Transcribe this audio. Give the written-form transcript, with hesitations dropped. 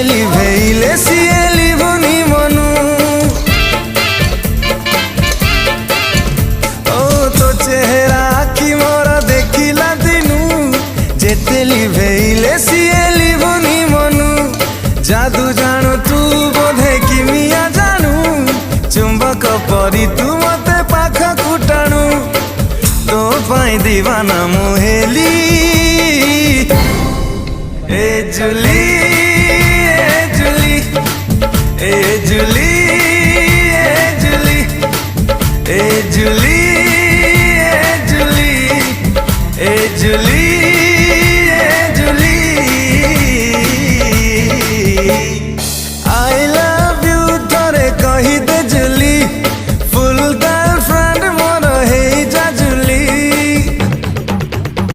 लिभेइले सिए लिभुनी मनु ओ तो चेहरा आखि मोर देखिला दिनु जेते लिभेइले सिए लिभुनी मनु जादू जानु तू बोधे किमिया जानू चुंबक परी तू मते पाख कुटाणु तो पाई दीवाना मुहेली ए जुली ए जुली ए जुली ए जुली ए जुली ए जुली ए जुली